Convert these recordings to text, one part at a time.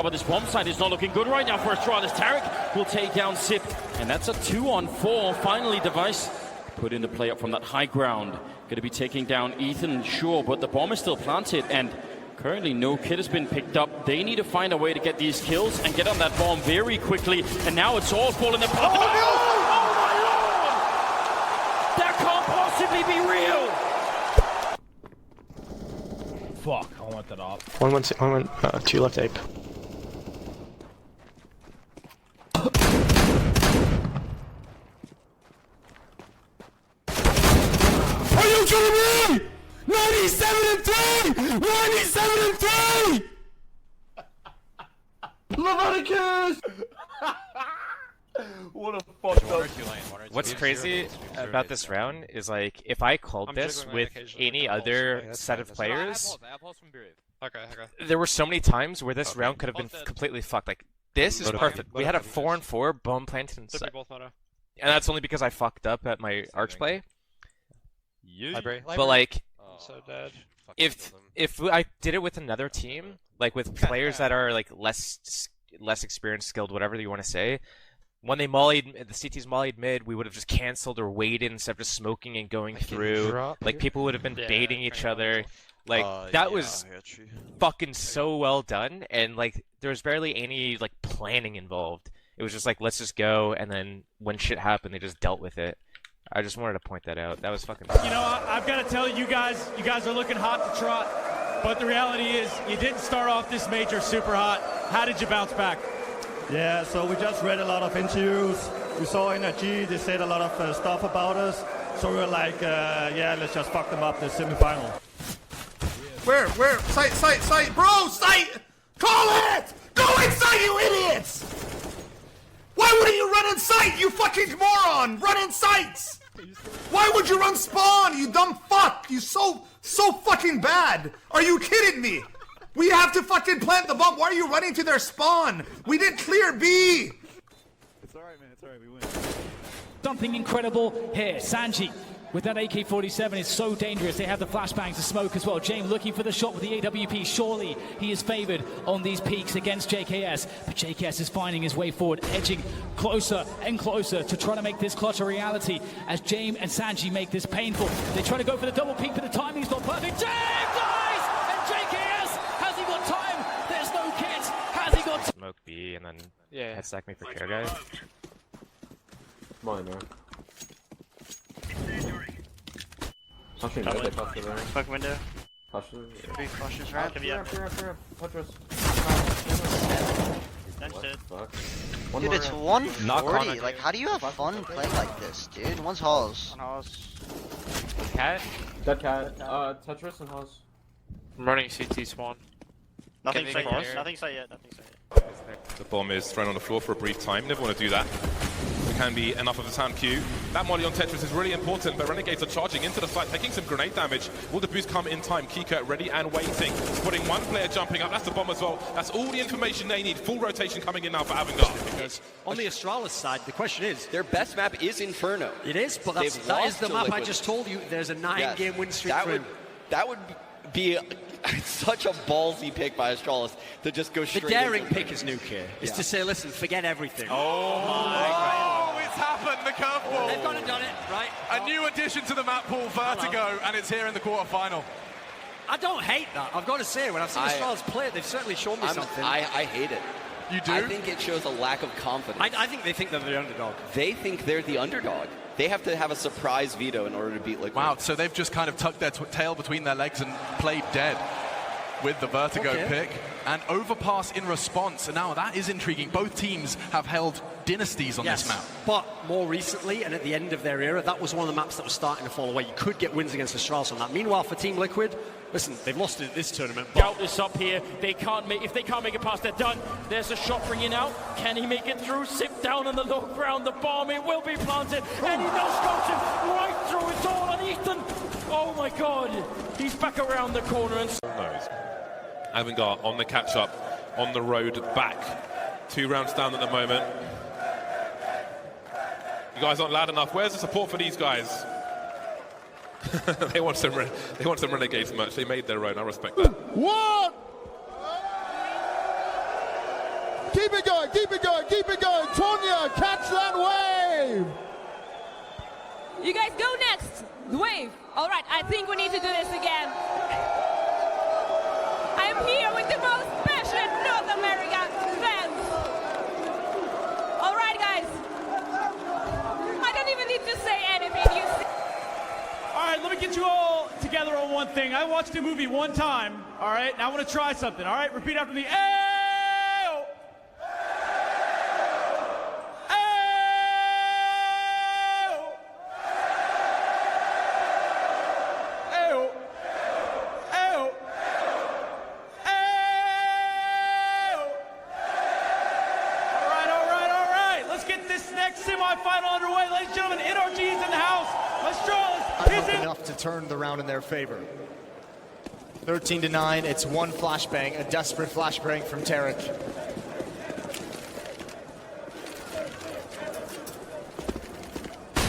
But this bomb site is not looking good right now for Astralis. Tarek will take down Sip, and that's a 2-on-4. Finally, Device put into play up from that high ground. Going to be taking down Ethan, sure, but the bomb is still planted, and currently no kid has been picked up. They need to find a way to get these kills and get on that bomb very quickly, and now it's all falling apart. Oh, no! Oh, my Lord! That can't possibly be real! Fuck, I want that off. Two left ape. Are you kidding me? 97-3! 97-3! Leviticus! What a fucked up. What's crazy about this round is, like, if I called this with any other set of players, there were so many times where this round could have been completely fucked. Like, this is perfect. We had a 4-on-4 bomb planted inside. And that's only because I fucked up at my arch play. But, like, if I did it with another team, like with players that are like less experienced, skilled, whatever you want to say, when they mollied, the CTs mollied mid, we would have just cancelled or waited instead of just smoking and going through. Like, people would have been baiting each other. Like, that was fucking so well done, and like there was barely any like planning involved. It was just like, let's just go, and then when shit happened, they just dealt with it. I just wanted to point that out. That was fucking. You know, I've got to tell you guys are looking hot to trot. But the reality is, you didn't start off this major super hot. How did you bounce back? Yeah, so we just read a lot of interviews. We saw in G, they said a lot of stuff about us. So we were like, yeah, let's just fuck them up the semifinal. Where? Sight! Bro, sight! Call it! Go inside, you idiots! Why wouldn't you run in sight, you fucking moron? Run in sights! Why would you run spawn, you dumb fuck? You so fucking bad. Are you kidding me? We have to fucking plant the bomb. Why are you running to their spawn? We didn't clear B. It's alright, man. It's alright. We win. Something incredible here. Sanji with that AK-47 is so dangerous. They have the flashbangs to smoke as well. James looking for the shot with the AWP. Surely he is favored on these peaks against JKS. But JKS is finding his way forward, edging closer and closer to try to make this clutch a reality as James and Sanji make this painful. They try to go for the double peak, but the timing's not perfect. James dies! And JKS, has he got time? There's no kit. Has he got time? Smoke B and then head stack me for care guy. Come on, man. Pushing mid, they pushed it there. Fuck window. Push it. Be cautious, right? Touch us. That's dead. One Dude, more it's round. 140. Like, how do you have fun playing like this, dude? One's halls. Cat? Dead cat. Tetris and House. I'm running CT spawn. Nothing sight yet. Nothing sight yet. The bomb is thrown on the floor for a brief time. Never want to do that. There can be enough of a time queue. That molly on Tetris is really important, but Renegades are charging into the site, taking some grenade damage. Will the boost come in time? Kika ready and waiting. Putting one player jumping up. That's the bomb as well. That's all the information they need. Full rotation coming in now for Avangard. Because on the Astralis side, the question is, their best map is Inferno. It is, but that is the map I just told you. There's a 9-game win streak for him. That would be such a ballsy pick by Astralis to just go straight. The daring pick is Nuke here. Is to say, listen, forget everything. Oh my God. It's happened, the curveball. They've gone and done it, right? A new addition to the map pool, Vertigo, and it's here in the quarterfinal. I don't hate that. I've got to say, when I've seen Astralis play it, they've certainly shown me something. I hate it. You do? I think it shows a lack of confidence. I think they think they're the underdog. They think they're the underdog. They have to have a surprise veto in order to beat Liquid. Wow, so they've just kind of tucked their tail between their legs and played dead with the Vertigo pick. And overpass in response, and now that is intriguing. Both teams have held dynasties on this map. But more recently, and at the end of their era, that was one of the maps that was starting to fall away. You could get wins against Astralis on that. Meanwhile, for Team Liquid, listen, they've lost it this tournament. Doubt this up here. They can't make. If they can't make it past, they're done. There's a shot ringing out. Can he make it through? Sip down on the low ground. The bomb, it will be planted, and he does scotch him right through. It's all on Ethan. Oh my God! He's back around the corner and. Avangard on the catch-up, on the road back. 2 rounds down at the moment. You guys aren't loud enough. Where's the support for these guys? They want some Renegades merch. They made their own. I respect that. What? Keep it going, keep it going, keep it going. Tonya, catch that wave. You guys go next. Wave. All right, I think we need to do this again. I am here with the most passionate North America fans. All right, guys. I don't even need to say anything. You see. All right, let me get you all together on one thing. I watched a movie one time, all right? Now I want to try something, all right? Repeat after me. Ayo! Ayo! Ayo! Ayo! All right. Let's get this next semifinal underway. Ladies and gentlemen, NRG is in the house. Let's draw this. Enough to turn the round in their favor. 13-9, it's one flashbang, a desperate flashbang from Tarek.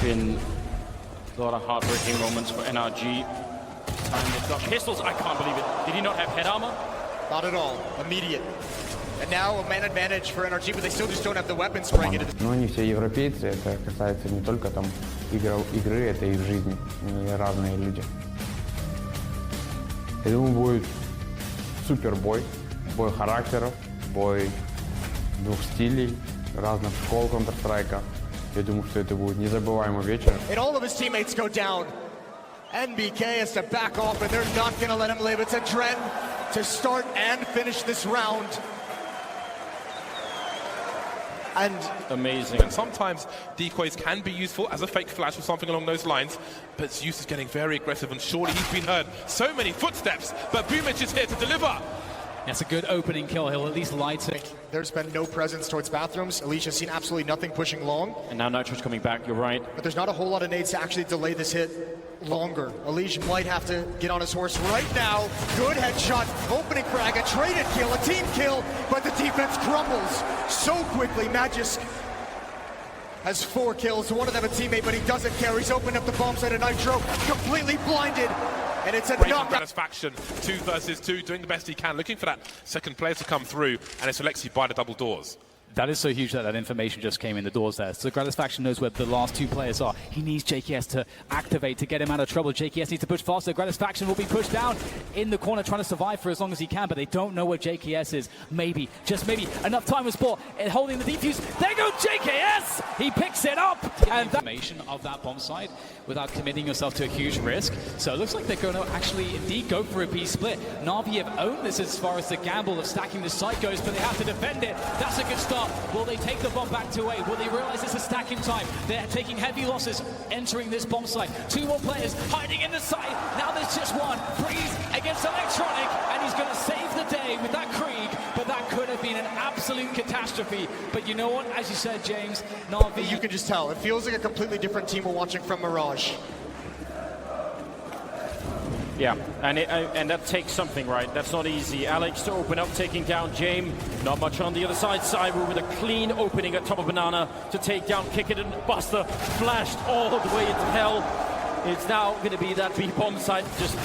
Been a lot of heartbreaking moments for NRG. And they've got pistols, I can't believe it. Did he not have head armor? Not at all, immediate. And now a man advantage for NRG, but they still just don't have the weapons to bring it. Но они все европейцы, это касается не только там игры, это и жизни, они разные люди. Я думаю, будет супер бой характеров, бой двух стилей, разных школ Counter-Strike. Я думаю, что это будет незабываемый вечер. And all of his teammates go down. NBK has to back off, and they're not going to let him live. It's a Dren to start and finish this round. And amazing. And sometimes decoys can be useful as a fake flash or something along those lines, but Zeus is getting very aggressive, and surely he's been heard so many footsteps, but Boomich is here to deliver. That's a good opening kill. He'll at least light it. There's been no presence towards bathrooms. Alicia's seen absolutely nothing pushing long. And now Nitro's coming back, you're right. But there's not a whole lot of nades to actually delay this hit longer. Alicia might have to get on his horse right now. Good headshot, opening frag, a traded kill, a team kill, but the defense crumbles so quickly. Magisk has 4 kills, one of them a teammate, but he doesn't care. He's opened up the bomb site of Nitro, completely blinded. And it's a knockout. Satisfaction, 2 versus 2, doing the best he can, looking for that second player to come through, and it's Alexi by the double doors. That is so huge that that information just came in the doors there. So Gratisfaction knows where the last 2 players are. He needs JKS to activate to get him out of trouble. JKS needs to push faster. Gratisfaction will be pushed down in the corner trying to survive for as long as he can, but they don't know where JKS is. Maybe, just maybe, enough time was bought holding the defuse. There goes JKS! He picks it up! And that information of that bomb site without committing yourself to a huge risk. So it looks like they're going to actually indeed go for a B split. Na'Vi have owned this as far as the gamble of stacking the site goes, but they have to defend it. That's a good start. Will they take the bomb back to A? Will they realize it's a stacking time? They're taking heavy losses entering this bomb site. 2 more players hiding in the site. Now there's just one. Freeze against Electronic, and he's going to save the day with that Krieg, but that could have been an absolute catastrophe. But you know what? As you said, James, Na'Vi... You can just tell. It feels like a completely different team we're watching from Mirage. Yeah, and that takes something, right? That's not easy. Alex to open up, taking down James. Not much on the other side. Cyber with a clean opening at top of Banana to take down Kick It, and Buster flashed all the way into hell. It's now going to be that B-bomb side, just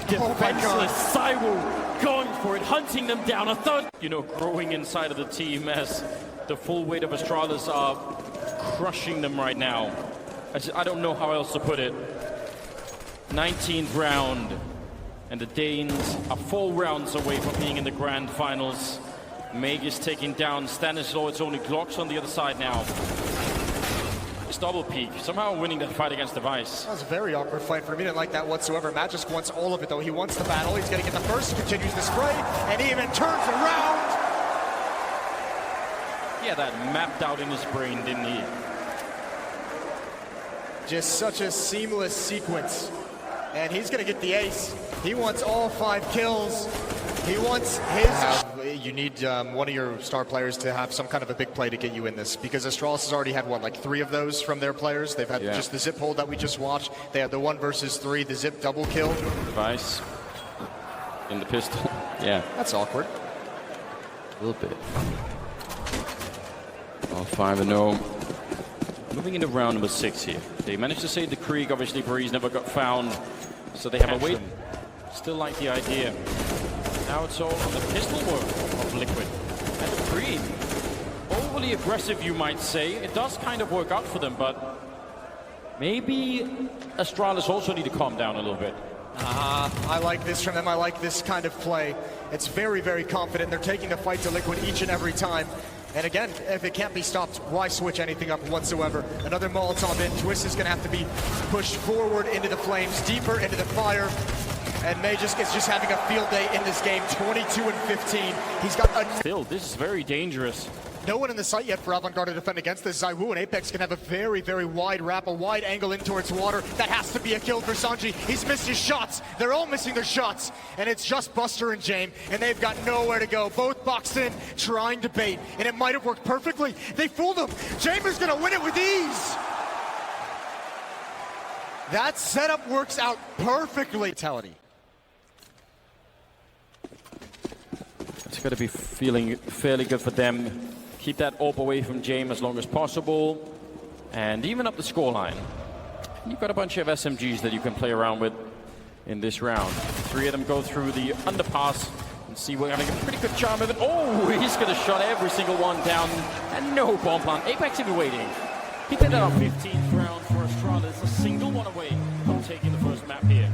defenseless. Cyber going for it, hunting them down. A third, growing inside of the team as the full weight of Astralis are crushing them right now. I don't know how else to put it. 19th round, and the Danes are 4 rounds away from being in the grand finals. Meg is taking down Stanislaw. It's only Glocks on the other side now. It's double peak, somehow winning that fight against Device. That was a very awkward fight for me. Didn't like that whatsoever. Magisk wants all of it, though. He wants the battle. He's going to get the first, continues the spray, and he even turns around. Yeah, that mapped out in his brain, didn't he? Just such a seamless sequence. And he's going to get the ace. He wants all 5 kills. He wants his... You need one of your star players to have some kind of a big play to get you in this, because Astralis has already had, like 3 of those from their players. They've had just the zip hold that we just watched. They had the 1 versus 3, the zip double kill. Device in the pistol. Yeah. That's awkward. A little bit. All 5-0. Moving into round number 6 here. They managed to save the Krieg. Obviously, Breeze never got found. So they have a wait. Still like the idea. Now it's all on the pistol work of Liquid. And the Krieg very aggressive, you might say. It does kind of work out for them, but maybe Astralis also need to calm down a little bit. I like this from them. I like this kind of play. It's very, very confident. They're taking the fight to Liquid each and every time. And again, if it can't be stopped, why switch anything up whatsoever? Another Molotov in. Twist is going to have to be pushed forward into the flames, deeper into the fire. And Magisk is just having a field day in this game, 22-15. He's got a... Still, this is very dangerous. No one in the site yet for Avantgarde to defend against this. Zywoo and Apex can have a very, very wide wrap, a wide angle in towards water. That has to be a kill for Sanji. He's missed his shots. They're all missing their shots. And it's just Buster and Jame, and they've got nowhere to go. Both boxed in, trying to bait, and it might have worked perfectly. They fooled him. Jame is going to win it with ease. That setup works out perfectly. Fatality. It's going to be feeling fairly good for them. Keep that orb away from Jame as long as possible, and even up the scoreline. You've got a bunch of SMGs that you can play around with in this round. 3 of them go through the underpass, and see we're having a pretty good job of it. Oh, he's going to shut every single one down, and no bomb plant. Apex even waiting. He did that on 15th round for Astralis, a single one away from taking the first map here.